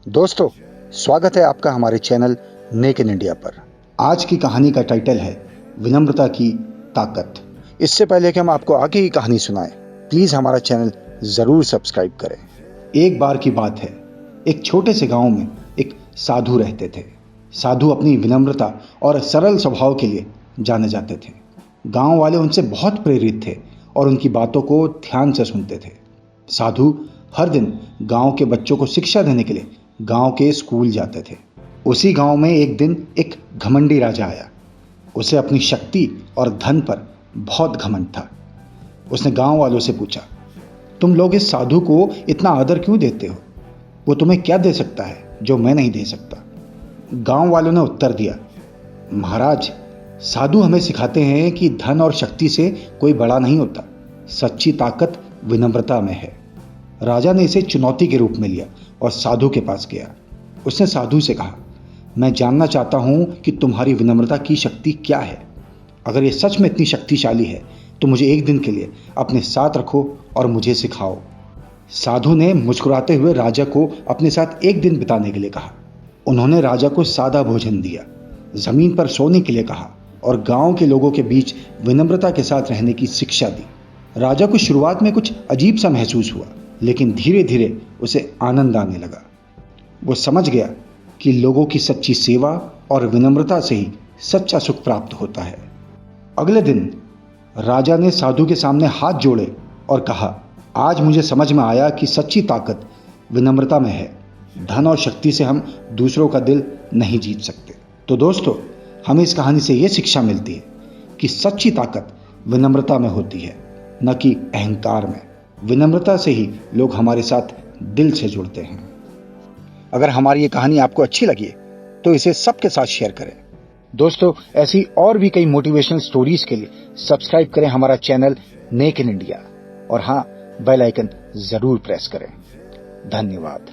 दोस्तों, स्वागत है आपका हमारे चैनल नेक इन इंडिया पर। आज की कहानी का टाइटल है विनम्रता की ताकत। इससे पहले कि हम आपको आगे की कहानी सुनाएं, प्लीज हमारा चैनल जरूर सब्सक्राइब करें। एक बार की बात है, एक छोटे से गांव में एक साधु रहते थे। साधु अपनी विनम्रता और सरल स्वभाव के लिए जाने जाते थे। गांव वाले उनसे बहुत प्रेरित थे और उनकी बातों को ध्यान से सुनते थे। साधु हर दिन गांव के बच्चों को शिक्षा देने के लिए गांव के स्कूल जाते थे। उसी गांव में एक दिन एक घमंडी राजा आया। उसे अपनी शक्ति और धन पर बहुत घमंड था। उसने गांव वालों से पूछा, तुम लोग इस साधु को इतना आदर क्यों देते हो? वो तुम्हें क्या दे सकता है जो मैं नहीं दे सकता? गांव वालों ने उत्तर दिया, महाराज, साधु हमें सिखाते हैं कि धन और शक्ति से कोई बड़ा नहीं होता। सच्ची ताकत विनम्रता में है। राजा ने इसे चुनौती के रूप में लिया और साधु के पास गया। उसने साधु से कहा, मैं जानना चाहता हूं कि तुम्हारी विनम्रता की शक्ति क्या है। अगर ये सच में इतनी शक्तिशाली है तो मुझे एक दिन के लिए अपने साथ रखो और मुझे सिखाओ। साधु ने मुस्कुराते हुए राजा को अपने साथ एक दिन बिताने के लिए कहा। उन्होंने राजा को सादा भोजन दिया, जमीन पर सोने के लिए कहा और गांव के लोगों के बीच विनम्रता के साथ रहने की शिक्षा दी। राजा को शुरुआत में कुछ अजीब सा महसूस हुआ, लेकिन धीरे धीरे उसे आनंद आने लगा। वो समझ गया कि लोगों की सच्ची सेवा और विनम्रता से ही सच्चा सुख प्राप्त होता है। अगले दिन राजा ने साधु के सामने हाथ जोड़े और कहा, आज मुझे समझ में आया कि सच्ची ताकत विनम्रता में है। धन और शक्ति से हम दूसरों का दिल नहीं जीत सकते। तो दोस्तों, हमें इस कहानी से ये शिक्षा मिलती है कि सच्ची ताकत विनम्रता में होती है, न कि अहंकार में। विनम्रता से ही लोग हमारे साथ दिल से जुड़ते हैं। अगर हमारी ये कहानी आपको अच्छी लगी तो इसे सबके साथ शेयर करें। दोस्तों, ऐसी और भी कई मोटिवेशनल स्टोरीज के लिए सब्सक्राइब करें हमारा चैनल नेक इन इंडिया और हाँ, बेल आइकन जरूर प्रेस करें। धन्यवाद।